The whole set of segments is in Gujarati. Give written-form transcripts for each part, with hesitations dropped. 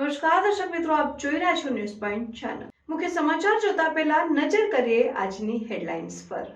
નમસ્કાર દર્શક મિત્રો, આપ જોઈ રહ્યા છો ન્યૂઝ પોઈન્ટ ચેનલ। મુખ્ય સમાચાર જોતા પહેલા નજર કરીએ આજની હેડલાઇન્સ પર।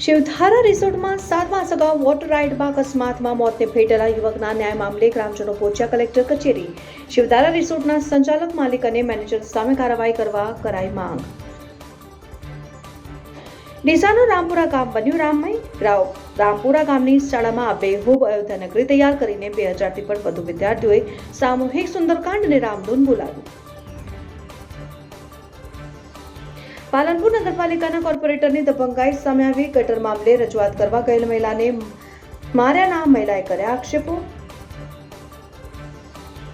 શિવધારા રિસોર્ટમાં 7 માસ અગાઉ વોટર રાઇડમાં અકસ્માતમાં મોતને ભેટેલા યુવકના ન્યાય મામલે ગ્રામજનો પહોંચ્યા કલેક્ટર કચેરી। શિવધારા રિસોર્ટના સંચાલક માલિક અને મેનેજર સામે કાર્યવાહી કરવા કરાઈ માંગ। ડીસાનું રામપુરા ગામ બન્યું રામમય। રામપુરા ગામની શાળામાં બેહૂબ અયોધ્યા નગરી તૈયાર કરીને 2000થી પણ વધુ વિદ્યાર્થીઓએ સામૂહિક સુંદરકાંડ અને રામધૂન બોલાવ્યું। પાલનપુર નગરપાલિકાના કોર્પોરેટરની દબંગાઈ સામે આવી। ગટર મામલે રજૂઆત કરવા ગયેલ મહિલાને માર્યાના મહિલાએ કર્યા આક્ષેપો।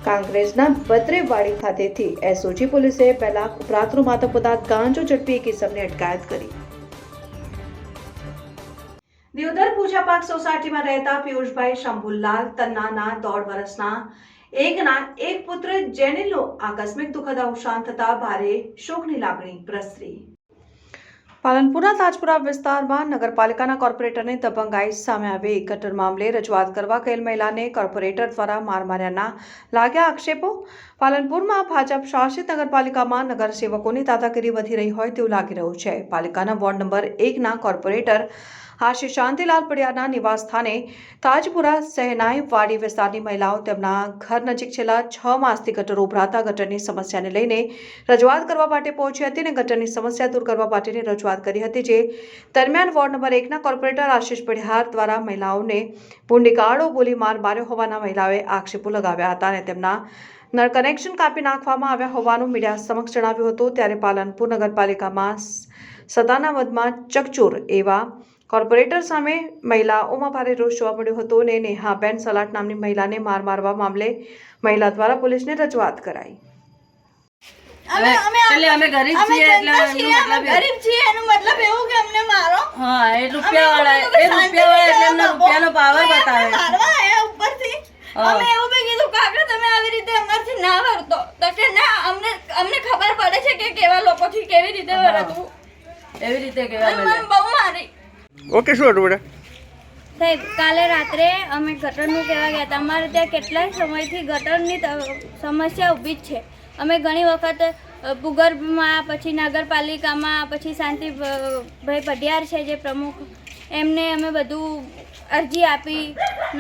કાંગ્રેસના બદ્રેવાડી ખાતેથી એસઓજી પોલીસે પહેલા ઉપરાંતનો માદક પદાર્થ ગાંજો ઝડપી એક ઇસમની અટકાયત કરી। દિયોદર પૂજા પાક સોસાયટીમાં રહેતા પિયુષભાઈ શંભુલાલ તન્નાના 1.5 વર્ષના એક પુત્ર જેનિલનું આકસ્મિક દુઃખદ અવસાન થતા ભારે શોકની લાગણી પ્રસરી। પાલનપુરના તાજપુરા વિસ્તારમાં નગરપાલિકાના કોર્પોરેટરની દબંગાઈ સામે આવી। ગટર મામલે રજૂઆત કરવા ગયેલ મહિલાને કોર્પોરેટર દ્વારા માર્યાના લાગ્યા આક્ષેપો। પાલનપુરમાં ભાજપ શાસિત નગરપાલિકામાં નગરસેવકોની દાદાગીરી વધી રહી હોય તેવું લાગી રહ્યું છે। પાલિકાના વોર્ડ નંબર 1ના કોર્પોરેટર આશિષ શાંતિલાલ પડિયારના નિવાસ સ્થાને તાજપુરા સહેનાઈ વાડી વિસ્તારની મહિલાઓ તેમના ઘર નજીક છેલ્લા 6 માસથી ગટર ઉભરાતા ગટરની સમસ્યાને લઈને રજૂઆત કરવા માટે પહોંચી હતી અને ગટરની સમસ્યા દૂર કરવા માટેની રજૂઆત કરી હતી। જે દરમિયાન વોર્ડ નંબર 1ના કોર્પોરેટર આશિષ પડિયાર દ્વારા મહિલાઓને ભૂંડીગાળો બોલી માર્યો હોવાના મહિલાઓએ આક્ષેપો લગાવ્યા હતા અને તેમના નળ કનેક્શન કાપી નાખવામાં આવ્યા હોવાનું મીડિયા સમક્ષ જણાવ્યું હતું। ત્યારે પાલનપુર નગરપાલિકામાં સત્તાના વધમાં ચકચૂર એવા કોર્પોરેટર સામે મહિલાઓમાં ભારે રોષ જોવા મળ્યો હતો અને નેહાબેન સલાટ નામની મહિલાને મારવા મામલે મહિલા દ્વારા પોલીસને રજૂઆત કરાઈ। અમે ગરીબ છીએ એનો મતલબ એવું કે અમને મારો। હા, એ રૂપિયાવાળા એટલે એમનો રૂપિયાનો પાવર બતાવે મારવા આયા ઉપરથી। અમે એવું બી કીધું કાકા તમે આવી રીતે અમારથી ના વર્તો તો કે ના અમને ખબર પડે છે કે કેવા લોકોથી કેવી રીતે વર્તવું, એવી રીતે કેવા મને બહુ મારી। ઓકે, શું હતું બેટા? સાહેબ, કાલે રાત્રે અમે ગટરનું કહેવા ગયા હતા। અમારે ત્યાં કેટલાય સમયથી ગટરની સમસ્યા ઊભી જ છે। અમે ઘણી વખત ભૂગર્ભમાં, પછી નગરપાલિકામાં, પછી શાંતિભાઈ પડિયાર છે જે પ્રમુખ, એમને અમે બધું અરજી આપી।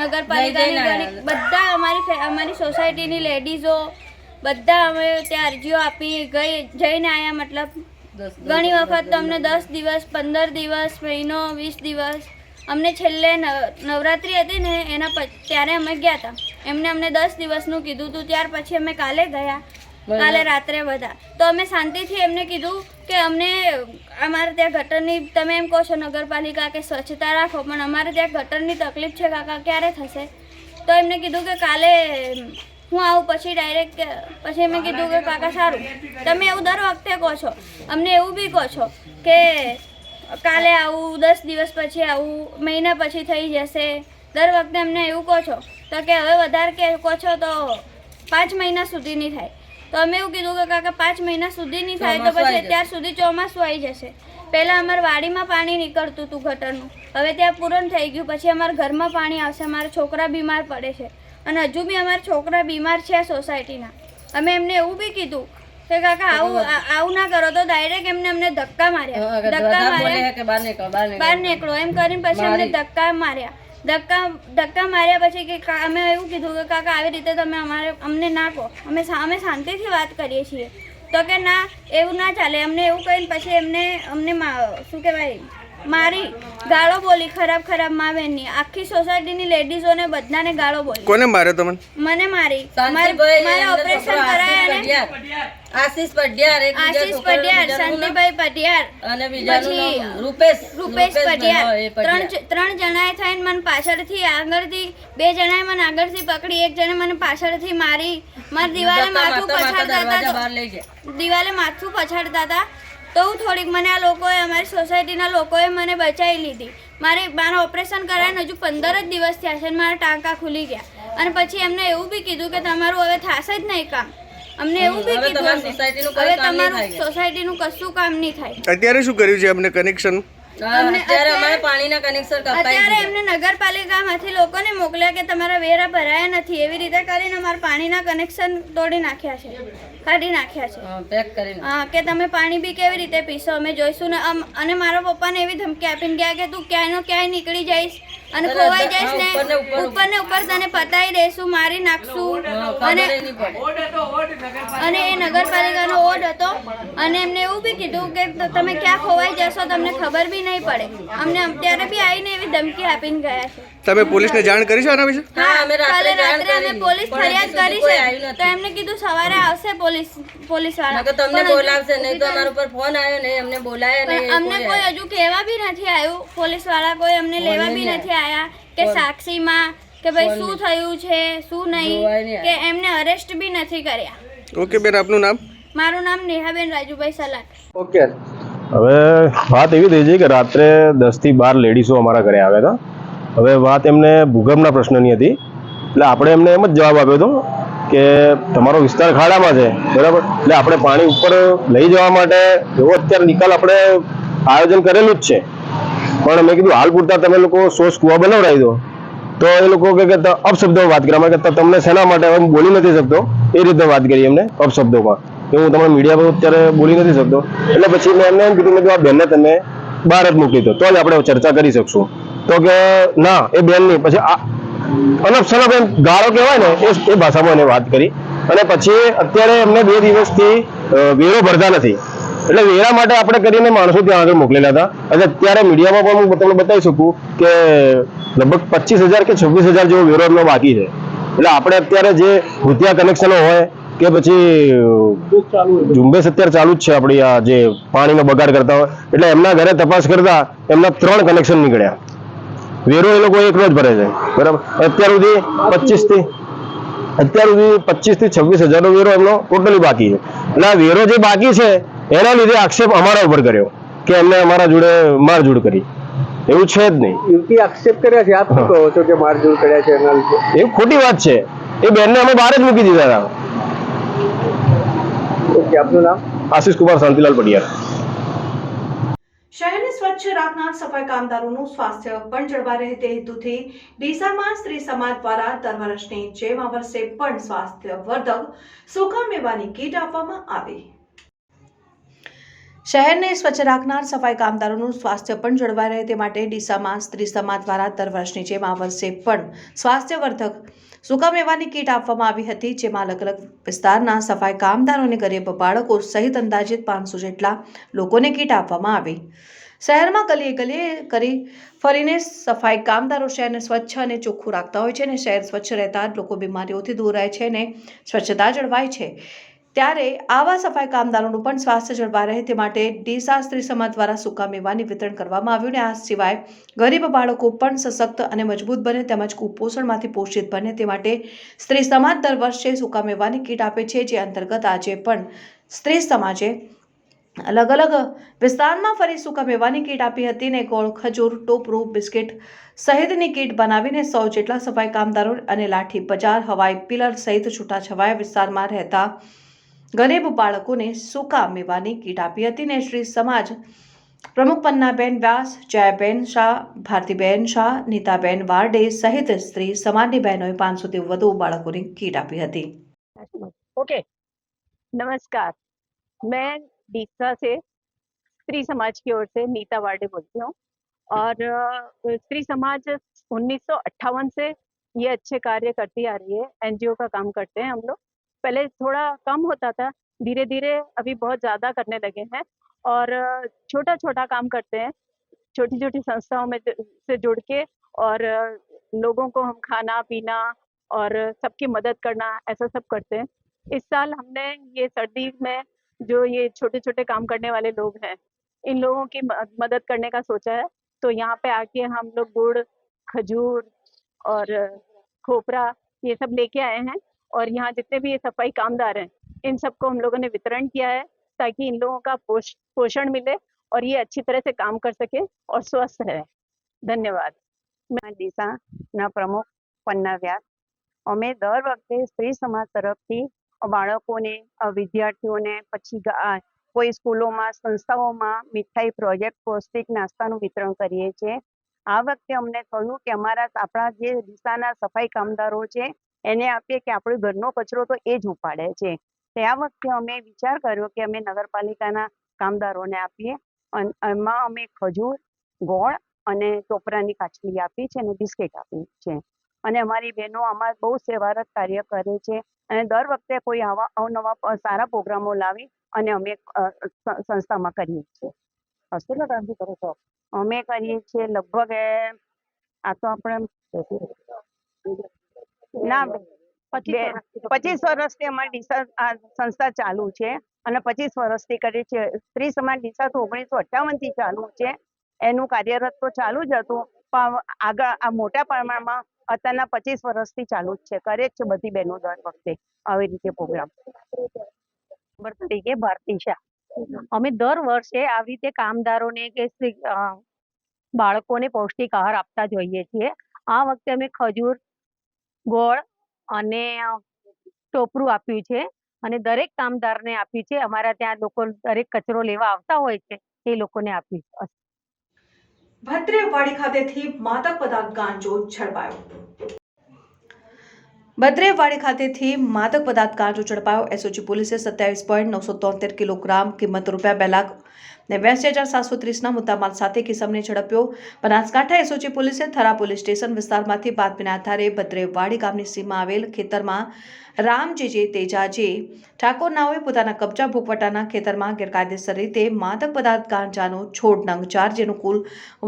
નગરપાલિકાની બધા અમારી સોસાયટીની લેડીઝો બધા અમે ત્યાં અરજીઓ આપી જઈને આવ્યા। મતલબ ઘણી વખત તો અમને 10 દિવસ, 15 દિવસ, મહિનો, 20 દિવસ, અમને છેલ્લે નવરાત્રિ હતી ને ત્યારે અમે ગયા હતા। એમને અમને 10 દિવસનું કીધું હતું। ત્યાર પછી અમે કાલે ગયા, કાલે રાત્રે બધા તો અમે શાંતિથી એમને કીધું કે અમને અમારે ત્યાં ગટરની, તમે એમ કહો છો નગરપાલિકા કે સ્વચ્છતા રાખો, પણ અમારે ત્યાં ગટરની તકલીફ છે કાકા, ક્યારે થશે? તો એમને કીધું કે કાલે હું આવું। પછી ડાયરેક્ટ પછી મેં કીધું કે કાકા સારું, તમે એવું દર વખતે કહો છો, અમને એવું બી કહો છો કે કાલે આવું, 10 દિવસ પછી આવું, મહિના પછી થઈ જશે, દર વખતે અમને એવું કહો છો। તો કે હવે વધારે કે કહો છો તો 5 મહિના સુધી નહીં થાય। તો અમે એવું કીધું કે કાકા 5 મહિના સુધી નહીં થાય તો પછી અત્યાર સુધી ચોમાસું આવી જશે। પહેલાં અમારા વાડીમાં પાણી નીકળતું હતું ગટરનું, હવે ત્યાં પૂરણ થઈ ગયું, પછી અમારા ઘરમાં પાણી આવશે, અમારા છોકરા બીમાર પડે છે અને હજુ બી અમારા છોકરા બીમાર છે આ સોસાયટીના। અમે એમને એવું બી કીધું કે કાકા આવું ના કરો, તો ડાયરેક્ટ અમને ધક્કા માર્યા, બહાર નીકળો એમ કરીને પછી અમને ધક્કા માર્યા પછી કે અમે એવું કીધું કે કાકા આવી રીતે તમે અમને ના કહો, અમે શાંતિથી વાત કરીએ છીએ। તો કે ના, એવું ના ચાલે। અમને એવું કહીને પછી અમને શું કહેવાય મારી, ગાળો બોલી, ખરાબ મા બહેનની, આખી સોસાયટીની લેડીઝોને બધાને ગાળો બોલી। કોને માર્યો તમને? મને મારી, મારે ઓપરેશન કરાયા ને આશિષ પડિયાર, શાંતિભાઈ પડિયાર અને પછી રૂપેશ પડિયાર, 3 જણાએ થઈને મને પાછળથી આગળથી, 2 જણાએ મને આગળથી પકડી, 1 જણે મને પાછળથી મારી, મારી દિવાલે માથું પછાડતા હતા। તો હું થોડીક મને આ લોકોએ અમારી સોસાયટીના લોકોએ મને બચાવી લીધી. મારું ઓપરેશન કરાવીને હજુ 15 જ દિવસ થયા છે અને મારા ટાંકા ખુલી ગયા. અને પછી એમને એવું બી કીધું કે તમારું હવે થશે જ નહીં કામ. અમને એવું બી કીધું હવે તમારું સોસાયટીનું કશું કામ નહીં થાય. અત્યારે શું કર્યું છે અમને કનેક્શન? અત્યારે અમારે પાણીના કનેક્શન અત્યારે એમને નગરપાલિકામાંથી લોકોને મોકલ્યા કે તમારા વેરા ભરાયા નથી, એવી રીતે કરીને અમારા પાણીના કનેક્શન તોડી નાખ્યા છે, કાઢી નાખ્યા છે, પેક કરીને. હા, કે તમે પાણી બી કેવી રીતે પીશો, અમે જોઈશું ને. અને મારા પપ્પાને એવી ધમકી આપીને ગયા કે તું ક્યાંયનો ક્યાંય નીકળી જઈશ અને ખોવાઈ જઈશ ને ઉપર ને ઉપર તને પતાવી દઈશું, મારી નાખશું. અને એ નગરપાલિકાનો ઓર્ડ હતો અને એમને એવું બી કીધું કે તમે ક્યાં ખોવાઈ જશો તમને ખબર બી નહીં પડે. અમને અત્યારે બી આવીને એવી ધમકી આપીને ગયા છે. તમે પોલીસને જાણ કરી છે આના વિશે? હા, કાલે રાત્રે અમે પોલીસ ફરિયાદ કરી છે તો એમને કીધું સવારે આવશે પોલીસ વાળા. તમને બોલાવશે નહીં તો અમારા ઉપર ફોન આવ્યો નહીં, અમને બોલાયા નહીં. અમને કોઈ હજુ કહેવા બી નથી આવ્યું, પોલીસ વાળા કોઈ અમને લેવા બી નથી આવ્યા કે સાક્ષીમાં કે ભાઈ શું થયું છે શું નહીં, કે એમને અરેસ્ટ બી નથી કર્યા. ઓકે બેન, આપનું નામ? મારું નામ નેહાબેન રાજુભાઈ સલાટ. ઓકે. હવે વાત એવી થઈ છે કે રાત્રે 10 થી 12 લેડીઝો અમારા ઘરે આવ્યા હતા. હવે વાત એમને ભૂગર્ભના પ્રશ્નની હતી એટલે આપણે એમને એમ જ જવાબ આપ્યો હતો કે તમારો વિસ્તાર ખાડામાં છે, બરાબર, એટલે આપણે પાણી ઉપર લઈ જવા માટે એવો અત્યારે નિકાલ આપણે આયોજન કરેલું જ છે. પણ મેં કીધું હાલ પૂરતા તમે લોકો 100 કૂવા બનાવડાવી દો. તો એ લોકો કે અપશબ્દો વાત કર્યા કે તમને શેના માટે હું બોલી નથી શકતો એ રીતે વાત કરી એમને અપશબ્દોમાં કે હું તમને મીડિયા પર અત્યારે બોલી નથી શકતો. એટલે પછી મેં એમને એમ કીધું કે આ બેનને તમે બહાર જ મૂકી દો તો જ આપણે ચર્ચા કરી શકશું. તો કે ના એ બેન નહીં, પછી અનફ સનફ એમ ગાળો કહેવાય ને એ ભાષામાં એને વાત કરી. અને પછી અત્યારે એમને 2 દિવસથી વેરો ભરતા નથી એટલે વેરા માટે આપણે કરીને માણસો ત્યાં આગળ મોકલેલા હતા. અને અત્યારે મીડિયામાં પણ હું તમને બતાવી શકું કે લગભગ 25,000 કે 26,000 જેવો વેરો એમનો બાકી છે. એટલે આપણે અત્યારે જે ભૂતિયા કનેક્શનો હોય કે પછી ઝુંબેશ અત્યારે ચાલુ જ છે આપણી આ જે પાણીનો બગાડ કરતા હોય, એટલે એમના ઘરે તપાસ કરતા એમના 3 કનેક્શન નીકળ્યા. વેરો એ લોકો એકલો જ ભરે છે, બરાબર. અત્યાર સુધી 25 થી 26,000 નો વેરો એમનો ટોટલી બાકી છે. એટલે આ વેરો જે બાકી છે એના લીધે આક્ષેપ અમારા ઉપર કર્યો કે એમને અમારા જોડે મારઝૂડ કરી. એવું છે જ નહીં. યુવતી આક્ષેપ કર્યા છે, આપ શું કહો છો કે મારઝૂડ કર્યા છે એના વિશે? એ ખોટી વાત છે. એ બેનને અમે બહાર જ મૂકી દીધા હતા. ઓકે, આપનું નામ? આશીષ કુમાર શાંતિલાલ પડિયાર. શહેરને સ્વચ્છ રાખનાર સફાઈ કામદારોનું સ્વાસ્થ્ય પણ જળવાઈ રહે તે હેતુથી ડીસામાં સ્ત્રી સમાજ દ્વારા દર વર્ષની જેમ આ વર્ષે પણ સ્વાસ્થ્યવર્ધક સૂકા મેવાની કીટ આપવામાં આવી. શહેરને સ્વચ્છ રાખનાર સફાઈ કામદારોનું સ્વાસ્થ્ય પણ જળવાઈ રહે તે માટે ડીસામાં સ્ત્રી સમાજ દ્વારા દર વર્ષની જેમ આ વર્ષે પણ સ્વાસ્થ્યવર્ધક સૂકા મેવાની કીટ આપવામાં આવી હતી, જેમાં અલગ અલગ વિસ્તારના સફાઈ કામદારોને ગરીબ બાળકો સહિત અંદાજિત 500 જેટલા લોકોને કીટ આપવામાં આવી. શહેરમાં ગલીએ ગલીએ કરી ફરીને સફાઈ કામદારો શહેરને સ્વચ્છ અને ચોખ્ખું રાખતા હોય છે અને શહેર સ્વચ્છ રહેતા લોકો બીમારીઓથી દૂર રહે છે અને સ્વચ્છતા જળવાય છે. ત્યારે આવા સફાઈ કામદારોનું પણ સ્વાસ્થ્ય જળવાઈ રહે તે માટે ડીસા સ્ત્રી સમાજ દ્વારા સૂકા મેવાની વિતરણ કરવામાં આવ્યું. અને આ સિવાય ગરીબ બાળકો પણ સશક્ત અને મજબૂત બને તેમજ કુપોષણમાંથી પોષિત બને તે માટે સ્ત્રી સમાજ દર વર્ષે સૂકા મેવાની કીટ આપે છે, જે અંતર્ગત આજે પણ સ્ત્રી સમાજે અલગ અલગ વિસ્તારમાં ફરી સૂકા મેવાની કીટ આપી હતી અને ગોળ, ખજૂર, ટોપરું, બિસ્કિટ સહિતની કીટ બનાવીને 100 જેટલા સફાઈ કામદારો અને લાઠી બજાર, હવાઈ પિલર સહિત છૂટાછવાયા વિસ્તારમાં રહેતા ગરીબ બાળકોને સૂકા મેવાની કીટ આપી હતી. ને શ્રી સમાજ પ્રમુખ પન્નાબેન વ્યાસ, જયાબેન શાહ, ભારતીબેન શાહ, નીતાબેન વારડે સહિત સ્ત્રી સમાજની બહેનોએ 500 થી વધુ બાળકોને કીટ આપી હતી. ओके, नमस्कार, मैं डीसा से स्त्री समाज की ओर से नीता वार्डे बोलती हूँ और स्त्री समाज 1958 से ये अच्छे कार्य करती आ रही है. एनजीओ का काम करते हैं हम लोग. पहले थोड़ा कम होता था, धीरे धीरे अभी बहुत ज़्यादा करने लगे हैं और छोटा छोटा काम करते हैं. छोटी छोटी संस्थाओं में से जुड़ के और लोगों को हम खाना पीना और सबकी मदद करना ऐसा सब करते हैं. इस साल हमने ये सर्दी में जो ये छोटे छोटे काम करने वाले लोग हैं, इन लोगों की मदद करने का सोचा है. तो यहाँ पे आके हम लोग गुड़, खजूर और खोपरा ये सब लेके आए हैं और यहाँ जितने भी ये सफाई कामदार हैं इन सबको हम लोगों ने वितरण किया है. ताकि इन लोगों का पोषण मिले और ये अच्छी तरह से काम कर सके और स्वस्थ रहे। धन्यवाद। मैं દિશાના પ્રમુખ પન્ના વ્યાસ। અમે દર વખતે સ્ત્રી સમાજ તરફથી બાળકોને વિદ્યાર્થીઓને પછી કોઈ સ્કૂલોમાં સંસ્થાઓમાં મીઠાઈ પ્રોજેક્ટ પૌષ્ટિક નાસ્તાનું વિતરણ કરીએ છીએ। આ વખતે અમને થયું કે આપણા જે દિશાના સફાઈ કામદારો છે એને આપીએ કે આપણો ઘરનો કચરો તો એ જ ઉપાડે છે। તે આ વખતે અમે વિચાર કર્યો કે અમે નગરપાલિકાના કામદારોને આપીએ। એમાં અમે ખજૂર, ગોળ અને ટોપરાની કાચલી આપી છે અને બિસ્કિટ આપી છે। અને અમારી બહેનો આમાં બહુ સેવારત કાર્ય કરે છે અને દર વખતે કોઈ આવા અવનવા સારા પ્રોગ્રામો લાવી અને અમે સંસ્થામાં કરીએ છીએ। કેટલા ટાઈમથી કરો છો? અમે કરીએ છીએ લગભગ આ તો આપણે ના 25 વર્ષથી અમારી ડીસા સંસ્થા ચાલુ છે અને 25 વર્ષથી કરીએ છીએ। સ્ત્રી સમાજ ડીસા તો 1958થી ચાલુ છે। એનું કાર્યરત તો ચાલુ જ હતું પણ આગળ આ મોટા પ્રમાણમાં અત્યારના 25 વર્ષથી ચાલુ જ છે, કરે જ છે બધી બહેનો દર વખતે આવી રીતે પ્રોગ્રામ। તરીકે ભારતી શાહ। અમે દર વર્ષે આવી રીતે કામદારોને કે બાળકોને પૌષ્ટિક આહાર આપતા જોઈએ છીએ। આ વખતે અમે ખજૂર, ગોળ અને ટોપરું આપ્યું છે અને દરેક કામદારને આપ્યું છે। અમારા ત્યાં લોકો દરેક કચરો લેવા આવતા હોય છે એ લોકોને આપ્યું છે। ભદ્રેવાડી ખાતેથી માદક પદાર્થ ગાંજો ઝડપાયો। ભદ્રેવાડી ખાતેથી માદક પદાર્થ ગાંજો ઝડપાયો। એસઓજી પોલીસે 27.973 કિલોગ્રામ કિંમત ₹2,89,730ના મુદ્દામાલ સાથે કિસમને ઝડપ્યો। બનાસકાંઠા એસઓજી પોલીસે થરા પોલીસ સ્ટેશન વિસ્તારમાંથી બાતમીના આધારે ભદ્રેવાડી ગામની સીમમાં આવેલ ખેતરમાં રામજીજી તેજાજી ઠાકોર નાઓએ પોતાના કબજા ભોગવટાના ખેતરમાં ગેરકાયદેસર રીતે માદક પદાર્થ ગાંજાનો છોડ નંગ 4 જેનું કુલ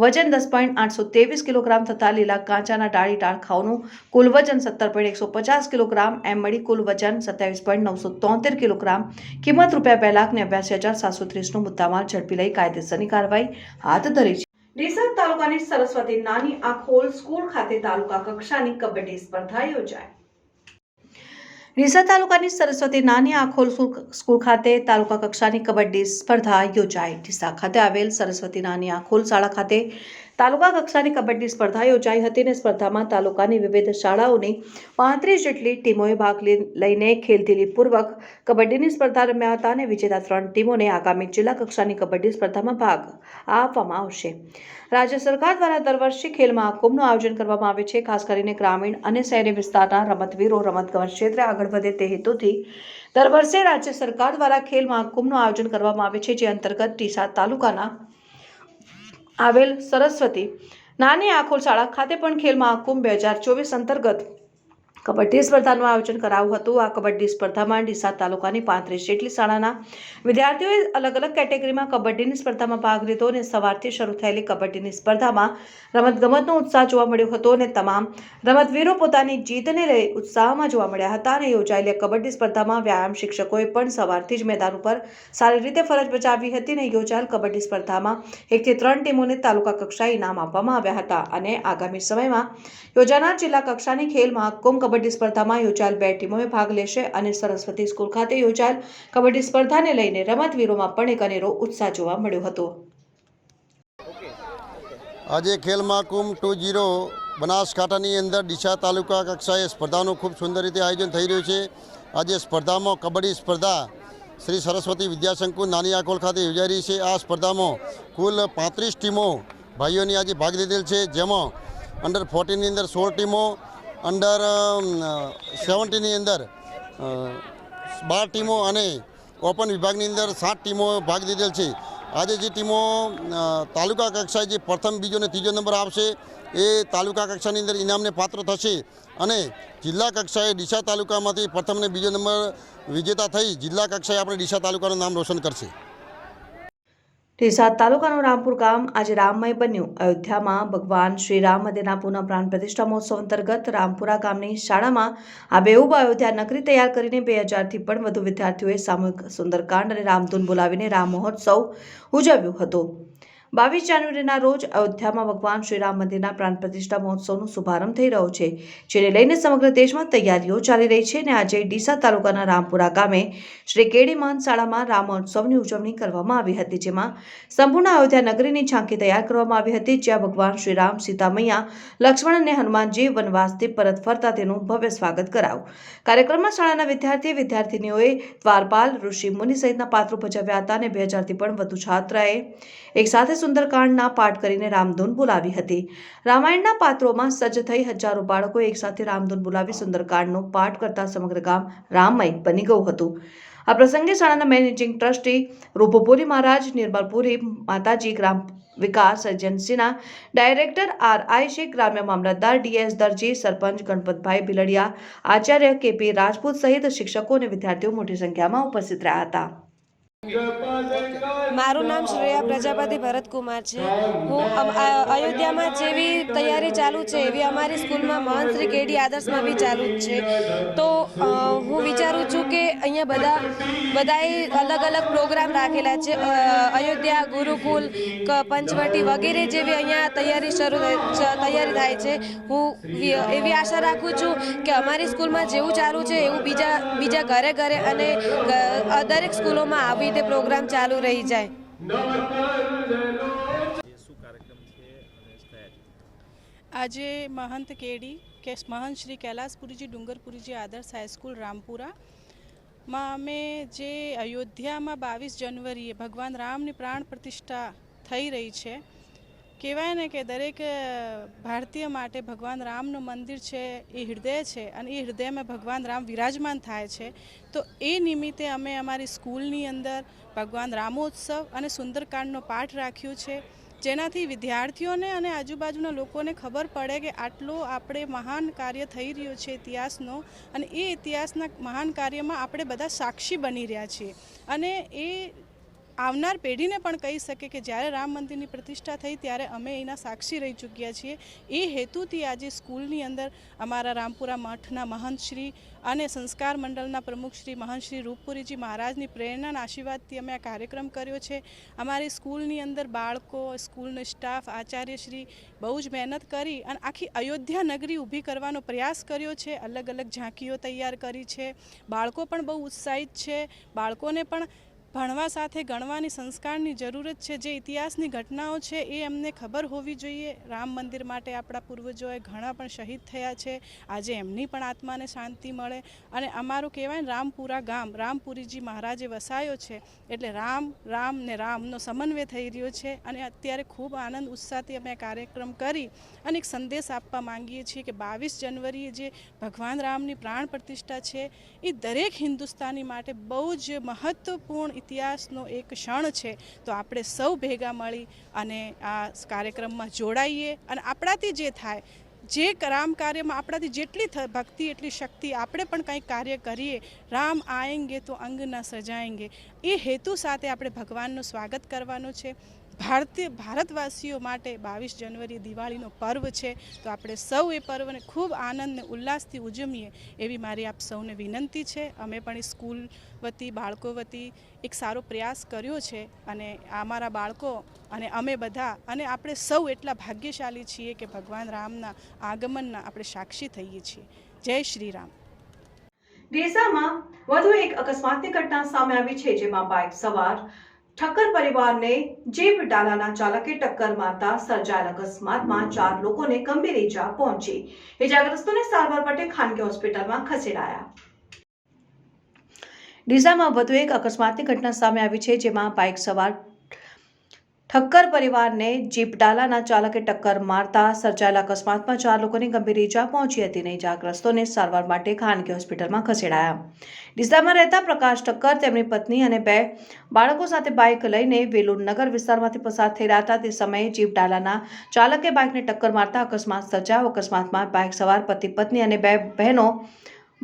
વજન 10.823 કિલોગ્રામ તથા લીલા ગાંજાના ડાળી ડાળખાઓનું કુલ વજન 17.150 કિલોગ્રામ એમ મળી કુલ વજન 27.973 કિલોગ્રામ કિંમત ₹2,89,730નો મુદ્દામાલ ઝડપી લઈ કાયદેસરની કાર્યવાહી હાથ ધરી છે। ડીસા તાલુકાની સરસ્વતી નાની આખોલ સ્કૂલ ખાતે તાલુકા કક્ષાની કબડ્ડી સ્પર્ધા યોજાઈ। ડીસા તાલુકાની સરસ્વતી નાની આખોલ સ્કૂલ ખાતે તાલુકા કક્ષાની કબડ્ડી સ્પર્ધા યોજાઈ। ડીસા ખાતે આવેલ સરસ્વતી નાની આખોલ શાળા ખાતે તાલુકા કક્ષાની કબડ્ડી સ્પર્ધા યોજાઈ હતી અને સ્પર્ધામાં તાલુકાની વિવિધ શાળાઓની 35 જેટલી ટીમોએ ભાગ લઈને ખેલદિલીપૂર્વક કબડ્ડીની સ્પર્ધા રમ્યા હતા અને વિજેતા 3 ટીમોને આગામી જિલ્લા કક્ષાની કબડ્ડી સ્પર્ધામાં ભાગ આપવામાં આવશે। રાજ્ય સરકાર દ્વારા દર વર્ષે ખેલ મહાકુંભનું આયોજન કરવામાં આવે છે। ખાસ કરીને ગ્રામીણ અને શહેરી વિસ્તારના રમતવીરો રમતગમત ક્ષેત્રે આગળ વધે તે હેતુથી દર વર્ષે રાજ્ય સરકાર દ્વારા ખેલ મહાકુંભનું આયોજન કરવામાં આવે છે, જે અંતર્ગત ડીસા તાલુકાના આવેલ સરસ્વતી નાની આખોલ શાળા ખાતે પણ ખેલ મહાકુંભ 2024 અંતર્ગત કબડ્ડી સ્પર્ધાનું આયોજન કરાયું હતું। આ કબડ્ડી સ્પર્ધામાં ડીસા તાલુકાની 35 જેટલી શાળાના વિદ્યાર્થીઓએ અલગ અલગ કેટેગરીમાં કબડ્ડીની સ્પર્ધામાં ભાગ લીધો અને સવારથી શરૂ થયેલી કબડ્ડીની સ્પર્ધામાં રમતગમતનો ઉત્સાહ જોવા મળ્યો હતો અને તમામ રમતવીરો પોતાની જીતને લઈ ઉત્સાહમાં જોવા મળ્યા હતા અને યોજાયેલી કબડ્ડી સ્પર્ધામાં વ્યાયામ શિક્ષકોએ પણ સવારથી જ મેદાન ઉપર સારી રીતે ફરજ બજાવી હતી અને યોજાયેલ કબડ્ડી સ્પર્ધામાં 1 થી 3 ટીમોને તાલુકા કક્ષાએ ઇનામ આપવામાં આવ્યા હતા અને આગામી સમયમાં યોજાનાર જિલ્લા કક્ષાની ખેલ મહાકુંભ કબડ્ડી સ્પર્ધામાં યોજાયેલ 2 ટીમોએ ભાગ લેશે અને સરસ્વતી સ્કૂલ ખાતે યોજાયેલ કબડ્ડી સ્પર્ધાને લઈને રમતવીરોમાં પણ એક અનેરો ઉત્સાહ જોવા મળ્યો હતો। આજે ખેલ મહાકુંભ 2.0 બનાસકાંઠાની અંદર ડીસા તાલુકા કક્ષાએ સ્પર્ધાનું ખૂબ સુંદર રીતે આયોજન થઈ રહ્યું છે। આજે સ્પર્ધામાં કબડ્ડી સ્પર્ધા શ્રી સરસ્વતી વિદ્યાસંકુલ નાની આખોલ ખાતે યોજાઈ રહી છે। આ સ્પર્ધામાં કુલ 35 ટીમો ભાઈઓની આજે ભાગ લીધેલ છે, જેમાં અંડર 14ની અંદર 16 ટીમો, અંડર 17ની અંદર 12 ટીમો અને ઓપન વિભાગની અંદર 7 ટીમો ભાગ લીધેલ છે। આજે જે ટીમો તાલુકા કક્ષાએ જે પ્રથમ, બીજો અને ત્રીજો નંબર આવશે એ તાલુકા કક્ષાની અંદર ઇનામને પાત્ર થશે અને જિલ્લા કક્ષાએ ડીસા તાલુકામાંથી પ્રથમ અને બીજો નંબર વિજેતા થઈ જિલ્લા કક્ષાએ આપણે ડીસા તાલુકાનું નામ રોશન કરશે। ડીસા તાલુકાનું રામપુર ગામ આજે રામમય બન્યું। અયોધ્યામાં ભગવાન શ્રી રામ મંદિરના પુનઃ પ્રાણ પ્રતિષ્ઠા મહોત્સવ અંતર્ગત રામપુરા ગામની શાળામાં આબેહૂબ અયોધ્યા નગરી તૈયાર કરીને 2000થી પણ વધુ વિદ્યાર્થીઓએ સામૂહિક સુંદરકાંડ અને રામધૂન બોલાવીને રામ મહોત્સવ ઉજવ્યો હતો। 22 જાન્યુઆરીના રોજ અયોધ્યામાં ભગવાન શ્રીરામ મંદિરના પ્રાણ પ્રતિષ્ઠા મહોત્સવનો શુભારંભ થઈ રહ્યો છે, જેને લઈને સમગ્ર દેશમાં તૈયારીઓ ચાલી રહી છે અને આજે ડીસા તાલુકાના રામપુરા ગામે શ્રી કેડી મહંત શાળામાં રામોત્સવની ઉજવણી કરવામાં આવી હતી, જેમાં સંપૂર્ણ અયોધ્યા નગરીની ઝાંખી તૈયાર કરવામાં આવી હતી, જ્યાં ભગવાન શ્રીરામ, સીતા મૈયા, લક્ષ્મણ અને હનુમાનજી વનવાસથી પરત ફરતા તેનું ભવ્ય સ્વાગત કરાયું. કાર્યક્રમમાં શાળાના વિદ્યાર્થીઓએ દ્વારપાલ, ઋષિ મુનિ સહિતના પાત્રો ભજવ્યા હતા અને 2000થી પણ વધુ છાત્રાએ એક સાથે સુંદરકાંડના પાઠ કરીને રામધૂન બોલાવી હતી. રામાયણના પાત્રોમાં સજ્જ થઈ હજારો બાળકો એક સાથે રામધૂન બોલાવી સુંદરકાંડનો પાઠ કરતા સમગ્ર ગામ રામમય બની ગયું હતું. આ પ્રસંગે શાળાના મેનેજિંગ ટ્રસ્ટી રૂપપુરી મહારાજ, નિર્મલપુરી માતાજી ગ્રામ વિકાસ એજન્સીના ડાયરેક્ટર RI શેખ, ગ્રામ્ય મામલતદાર DS દરજી, સરપંચ ગણપતભાઈ ભીલડિયા, આચાર્ય KP રાજપૂત સહિત શિક્ષકો અને વિદ્યાર્થીઓ મોટી સંખ્યામાં ઉપસ્થિત રહ્યા હતા. મારું નામ શ્રેયા પ્રજાપતિ ભરતકુમાર છે. હું અયોધ્યામાં જેવી તૈયારી ચાલુ છે એવી અમારી સ્કૂલમાં મહંત શ્રી કેડી આદર્શમાં બી ચાલુ જ છે. તો હું વિચારું છું કે અહીંયા બધાએ અલગ અલગ પ્રોગ્રામ રાખેલા છે. અયોધ્યા, ગુરુકુલ, પંચવટી વગેરે જેવી અહીંયા તૈયારી થાય છે. હું એવી આશા રાખું છું કે અમારી સ્કૂલમાં જેવું ચાલુ છે એવું બીજા ઘરે ઘરે અને દરેક સ્કૂલોમાં આવી રીતે પ્રોગ્રામ ચાલુ રહી જાય. આજે મહંત કેડી મહંત શ્રી કૈલાસપુરીજી ડુંગરપુરીજી આદર્શ હાઈસ્કૂલ રામપુરામાં અમે જે અયોધ્યામાં 22 જાન્યુઆરીએ ભગવાન રામની પ્રાણ પ્રતિષ્ઠા થઈ રહી છે. કહેવાય ને કે દરેક ભારતીય માટે ભગવાન રામનું મંદિર છે એ હૃદય છે અને એ હૃદયમાં ભગવાન રામ વિરાજમાન થાય છે. તો એ નિમિત્તે અમે અમારી સ્કૂલની અંદર ભગવાન રામોત્સવ અને સુંદરકાંડનો પાઠ રાખ્યો છે, જેનાથી વિદ્યાર્થીઓને અને આજુબાજુના લોકોને ખબર પડે કે આટલો આપણે મહાન કાર્ય થઈ રહ્યો છે ઇતિહાસનો, અને એ ઇતિહાસના મહાન કાર્યમાં આપણે બધા સાક્ષી બની રહ્યા છીએ. અને એ આવનાર પેઢીને પણ કહી શકે કે જ્યારે રામ મંદિરની પ્રતિષ્ઠા થઈ ત્યારે અમે એના સાક્ષી રહી ચૂક્યા છીએ. એ હેતુથી આજે સ્કૂલની અંદર અમારા રામપુરા મઠના મહંતશ્રી અને સંસ્કાર મંડળના પ્રમુખ શ્રી મહંતશ્રી રૂપપુરીજી મહારાજની પ્રેરણાના આશીર્વાદથી અમે આ કાર્યક્રમ કર્યો છે. અમારી સ્કૂલની અંદર બાળકો, સ્કૂલનો સ્ટાફ, આચાર્યશ્રી બહુ જ મહેનત કરી અને આખી અયોધ્યા નગરી ઊભી કરવાનો પ્રયાસ કર્યો છે. અલગ અલગ ઝાંકીઓ તૈયાર કરી છે. બાળકો પણ બહુ ઉત્સાહિત છે. બાળકોને પણ ભણવા સાથે ગણવાની સંસ્કારની જરૂરત છે. જે ઇતિહાસની ઘટનાઓ છે એ એમને ખબર હોવી જોઈએ. રામ મંદિર માટે આપણા પૂર્વજોએ ઘણા પણ શહીદ થયા છે. આજે એમની પણ આત્માને શાંતિ મળે. અને અમારું કહેવાય ને રામપુરા ગામ રામપુરીજી મહારાજે વસાયો છે, એટલે રામ ને રામનો સમન્વય થઈ રહ્યો છે. અને અત્યારે ખૂબ આનંદ ઉત્સાહથી અમે કાર્યક્રમ કરી અને એક સંદેશ આપવા માંગીએ છીએ કે 22 જાન્યુઆરીએ જે ભગવાન રામની પ્રાણ પ્રતિષ્ઠા છે એ દરેક હિન્દુસ્તાની માટે બહુ જ મહત્વપૂર્ણ ઇતિહાસનો એક ક્ષણ છે. તો આપણે સૌ ભેગા મળી અને આ કાર્યક્રમમાં જોડાઈએ અને આપણાથી જે થાય, જે રામ કાર્યમાં આપણાથી જેટલી ભક્તિ એટલી શક્તિ આપણે પણ કંઈક કાર્ય કરીએ. રામ આએંગે તો અંગ ન સજાએંગે, એ હેતુ સાથે આપણે ભગવાનનું સ્વાગત કરવાનું છે. ભારતવાસીઓ માટે 22 જાન્યુઆરી દિવાળીનો પર્વ છે. તો આપણે સૌ એ પર્વને ખૂબ આનંદ અને ઉલ્લાસથી ઉજવીએ એવી મારી આપ સૌને વિનંતી છે. અમે પણ સ્કૂલ વતી, બાળકો વતી એક સારો પ્રયાસ કર્યો છે અને અમારા બાળકો અને અમે બધા અને આપણે સૌ એટલા ભાગ્યશાળી છીએ કે ભગવાન રામના આગમનના આપણે સાક્ષી થઈએ છીએ. જય શ્રી રામ. ડીસામાં વધુ એક અકસ્માતની ઘટના સામે આવી છે, જેમાં બાઇક સવાર ઠક્કર પરિવારને જીપ ડાલાના ચાલકે ટક્કર મારતા સર્જાયેલ અકસ્માતમાં 4 લોકોને ગંભીર ઈજા પહોંચી. ઈજાગ્રસ્તોને સારવાર માટે ખાનગી હોસ્પિટલમાં ખસેડાયા. ડીસામાં વધુ એક અકસ્માતની ઘટના સામે આવી છે, જેમાં બાઇક સવાર ઠક્કર પરિવારને જીપ ડાલાના ચાલકે ટક્કર મારતા સર્જાયેલા અકસ્માતમાં 4 લોકોને ગંભીર ઈજા પહોંચી હતી અને ઈજાગ્રસ્તોને સારવાર માટે ખાનગી હોસ્પિટલમાં ખસેડાયા. ડીસામાં રહેતા પ્રકાશ ઠક્કર તેમની પત્ની અને 2 બાળકો સાથે બાઇક લઈને વેલુર નગર વિસ્તારમાંથી પસાર થઈ રહ્યા હતા. તે સમયે જીપ ડાલાના ચાલકે બાઇકને ટક્કર મારતા અકસ્માત સર્જાયો. અકસ્માતમાં બાઇક સવાર પતિ પત્ની અને 2 બહેનો,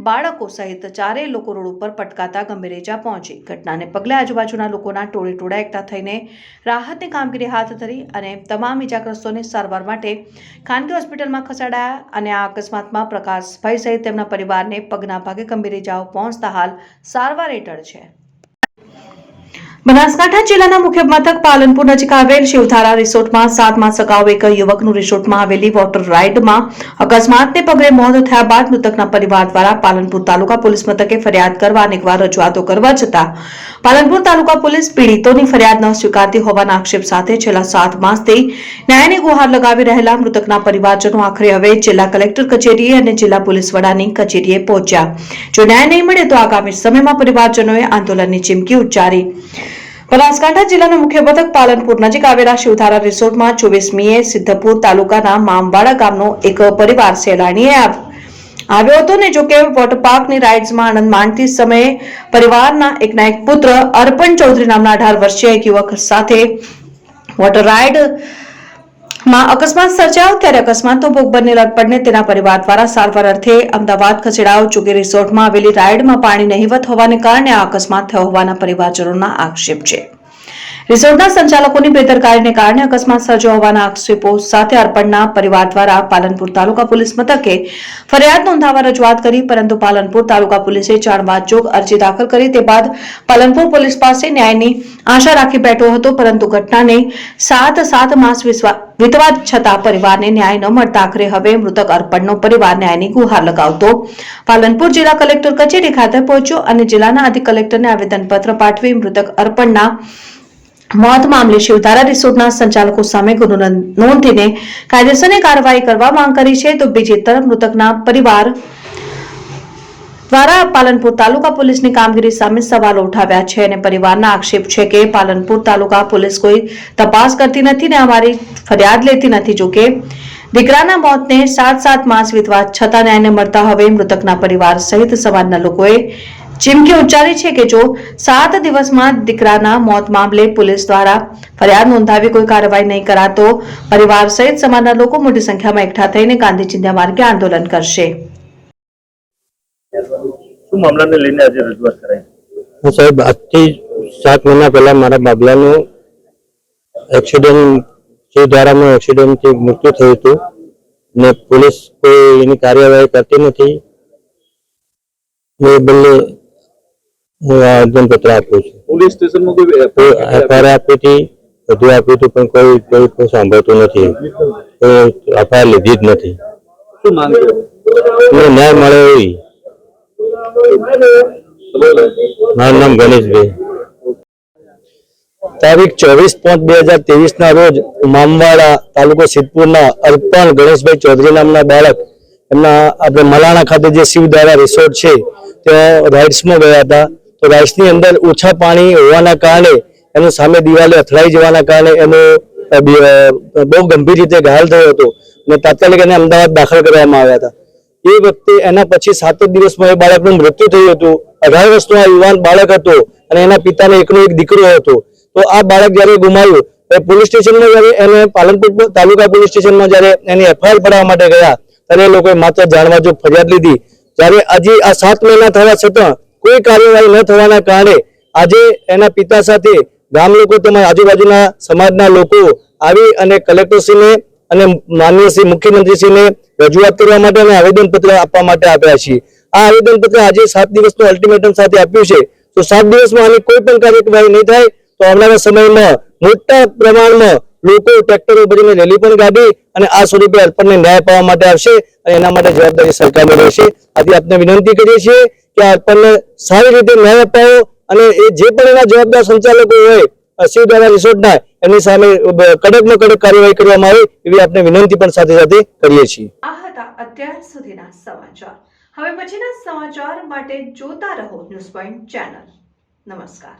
બાળકો સહિત 4 લોકો રોડ ઉપર પટકાતા ગંભીર ઈજા પહોંચી. ઘટનાને પગલે આજુબાજુના લોકોના ટોળે એકઠા થઈને રાહતની કામગીરી હાથ ધરી અને તમામ ઈજાગ્રસ્તોને સારવાર માટે ખાનગી હોસ્પિટલમાં ખસેડાયા. અને આ અકસ્માતમાં પ્રકાશભાઈ સહિત તેમના પરિવારને પગના ભાગે ગંભીર ઈજાઓ પહોંચતા હાલ સારવાર હેઠળ છે. બનાસકાંઠા જિલ્લાના મુખ્ય મથક પાલનપુર નજીક આવેલ શિવધારા રિસોર્ટમાં 7 માસ અગાઉ એક યુવકનું રિસોર્ટમાં આવેલી વોટર રાઇડમાં અકસ્માતને પગલે મોત થયા બાદ મૃતકના પરિવાર દ્વારા પાલનપુર તાલુકા પોલીસ મથકે ફરિયાદ કરવા અનેકવાર રજૂઆતો કરવા છતાં પાલનપુર તાલુકા પોલીસ પીડિતોની ફરિયાદ ન સ્વીકારતી હોવાના આક્ષેપ સાથે છેલ્લા 7 માસથી ન્યાયની ગુહાર લગાવી રહેલા મૃતકના પરિવારજનો આખરે હવે જિલ્લા કલેક્ટર કચેરીએ અને જિલ્લા પોલીસ વડાની કચેરીએ પહોંચ્યા. જો ન્યાય નહીં મળે તો આગામી સમયમાં પરિવારજનોએ આંદોલનની ચીમકી ઉચ્ચારી. બનાસકાંઠા જિલ્લાના મુખ્ય મથક પાલનપુર નજીક આવેલા શિવધારા રિસોર્ટમાં 24મીએ સિદ્ધપુર તાલુકાના મામવાડા ગામનો એક પરિવાર સહેલાણીએ આવ્યો હતો ને જોકે વોટર પાર્કની રાઇડ્સમાં આનંદ માણતી સમયે પરિવારના એકના એક પુત્ર અર્પણ ચૌધરી નામના 18 વર્ષીય એક યુવક સાથે વોટર રાઇડમાં અકસ્માત સર્જાયો. ત્યારે અકસ્માતનો ભોગ બનેલ અર્પણને તેના પરિવાર દ્વારા સારવાર અર્થે અમદાવાદ ખસેડાયો. જોકે રિસોર્ટમાં આવેલી રાઇડમાં પાણી નહિવત હોવાને કારણે આ અકસ્માત થયો હોવાના પરિવારજનોના આક્ષેપ છે. રિસોર્ટના સંચાલકોની બેદરકારીને કારણે અકસ્માત સર્જાયો હોવાના આક્ષેપો સાથે અર્પણના પરિવાર દ્વારા પાલનપુર તાલુકા પોલીસ મથકે ફરિયાદ નોંધાવવા રજૂઆત કરી, પરંતુ પાલનપુર તાલુકા પોલીસે જાણવાજોગ અરજી દાખલ કરી. તે બાદ પાલનપુર પોલીસ પાસે ન્યાયની આશા રાખી બેઠો હતો, પરંતુ ઘટનાને 7 માસ વીતવા છતાં પરિવારને ન્યાય ન મળતા આખરે હવે મૃતક અર્પણનો પરિવાર ન્યાયની ગુહાર લગાવતો પાલનપુર જિલ્લા કલેક્ટર કચેરી ખાતે પહોંચ્યો અને જિલ્લાના અધિક કલેક્ટરને આવેદનપત્ર પાઠવી મૃતક અર્પણના મોત મામલે શિવધારા રિસોર્ટના સંચાલકો સામે ગુનો નોંધીને કાયદેસરની કાર્યવાહી કરવા માંગ કરી છે. તો બીજી તરફ મૃતકના પરિવાર દ્વારા પાલનપુર તાલુકા પોલીસની કામગીરી સામે સવાલો ઉઠાવ્યા છે અને પરિવારના આક્ષેપ છે કે પાલનપુર તાલુકા પોલીસ કોઈ તપાસ કરતી નથી ને અમારી ફરિયાદ લેતી નથી. જોકે દીકરાના મોતને 7 માસ વીતવા છતાં ન્યાય ન મળતા હવે મૃતકના પરિવાર સહિત સમાજના લોકોએ ચીમકી ઉચ્ચારી છે કે જો 7 દિવસમાં દીકરાના મોત મામલે પોલીસ દ્વારા ફરિયાદ નોંધાવી કોઈ કાર્યવાહી નહીં કરાતો પરિવાર સહિત સમાજના લોકો મોટી સંખ્યામાં એકઠા થઈને ગાંધી ચિંધ્યા માર્ગે આંદોલન કરશે. મામલાને લઈને આજે રજૂઆત કરાઈ. સાહેબ, આજથી 7 મહિના પહેલા મારા બાબલાનું એક્સિડન્ટ શિવધારામાં એક્સિડન્ટથી મૃત્યુ થયું હતું ને પોલીસ કોઈ એની કાર્યવાહી કરતી નથી. એ બંને હું આવેદનપત્ર આપ્યું છું. પોલીસ સ્ટેશનમાં કોઈ એફઆઈઆર આપી હતી, બધું આપ્યું હતું, પણ કોઈ સાંભળતું નથી. કોઈ એફઆઈઆર લીધી જ નથી. શું માંગ છે? ન્યાય મળે એવી. મારું નામ ગણેશભાઈ. તારીખ 24/5/2023 ના રોજ મામવાડા તાલુકો સિદ્ધપુરના અર્પણ ગણેશભાઈ ચૌધરી નામના બાળક એમના આપણે મલાણા ખાતે જે શિવધારા રિસોર્ટ છે ત્યાં રાઇડ્સમાં ગયા હતા. તો રાઇડ્સની અંદર ઓછા પાણી હોવાના કારણે એનું સામે દિવાલે અથડાઈ જવાના કારણે એનો બહુ ગંભીર રીતે ઘાયલ થયો હતો અને તાત્કાલિક એને અમદાવાદ દાખલ કરવામાં આવ્યા હતા. એ વખતે એના પછી 7 દિવસમાં એ બાળકનું મૃત્યુ થયું હતું. 18 વર્ષનો આ યુવાન બાળક હતો અને એના પિતાને એકનો એક દીકરો હતો. તો આ બાળક જયારે ગુમાવ્યું પોલીસ સ્ટેશનમાં જયારે એને પાલનપુર તાલુકા પોલીસ સ્ટેશનમાં જયારે એની એફઆઈઆર ભરવા માટે ગયા ત્યારે એ લોકોએ માત્ર જાણવાજોગ ફરિયાદ લીધી. જ્યારે આજે આ 7 મહિના થવા છતાં કોઈ કાર્યવાહી ન થવાના કારણે આજે એના પિતા સાથે ગામ લોકો તેમજ આજુબાજુના સમાજના લોકો આવી અને કલેક્ટરશ્રીને અને માનનીય શ્રી મુખ્યમંત્રીશ્રીને રજૂઆત કરવા માટે અને આવેદનપત્ર આપવા માટે આપ્યા છીએ. આ આવેદનપત્ર આજે 7 દિવસનું અલ્ટિમેટમ સાથે આપ્યું છે. તો 7 દિવસમાં આની કોઈ પણ કાર્યવાહી નહીં થાય તો આવનારા સમયમાં મોટા પ્રમાણમાં લોકો ટ્રેક્ટરો ભરીને રેલી પણ કાઢી અને આ સ્વરૂપે અર્પણને ન્યાય પામવા માટે આવશે અને એના માટે જવાબદારી સરકારની રહેશે. આજે આપને વિનંતી કરીએ છીએ કે અર્પણને સારી રીતે ન્યાય અપાવો અને એ જે પણ એના જવાબદાર સંચાલકો હોય શિવધારા રિસોર્ટના એમની સામે કડકમાં કડક કાર્યવાહી કરવામાં આવે એવી આપને વિનંતી પણ સાથે સાથે કરીએ છીએ. આ હતા અત્યાર સુધીના સમાચાર. હવે પછીના સમાચાર માટે જોતા રહો ન્યૂઝ પોઈન્ટ ચેનલ. નમસ્કાર.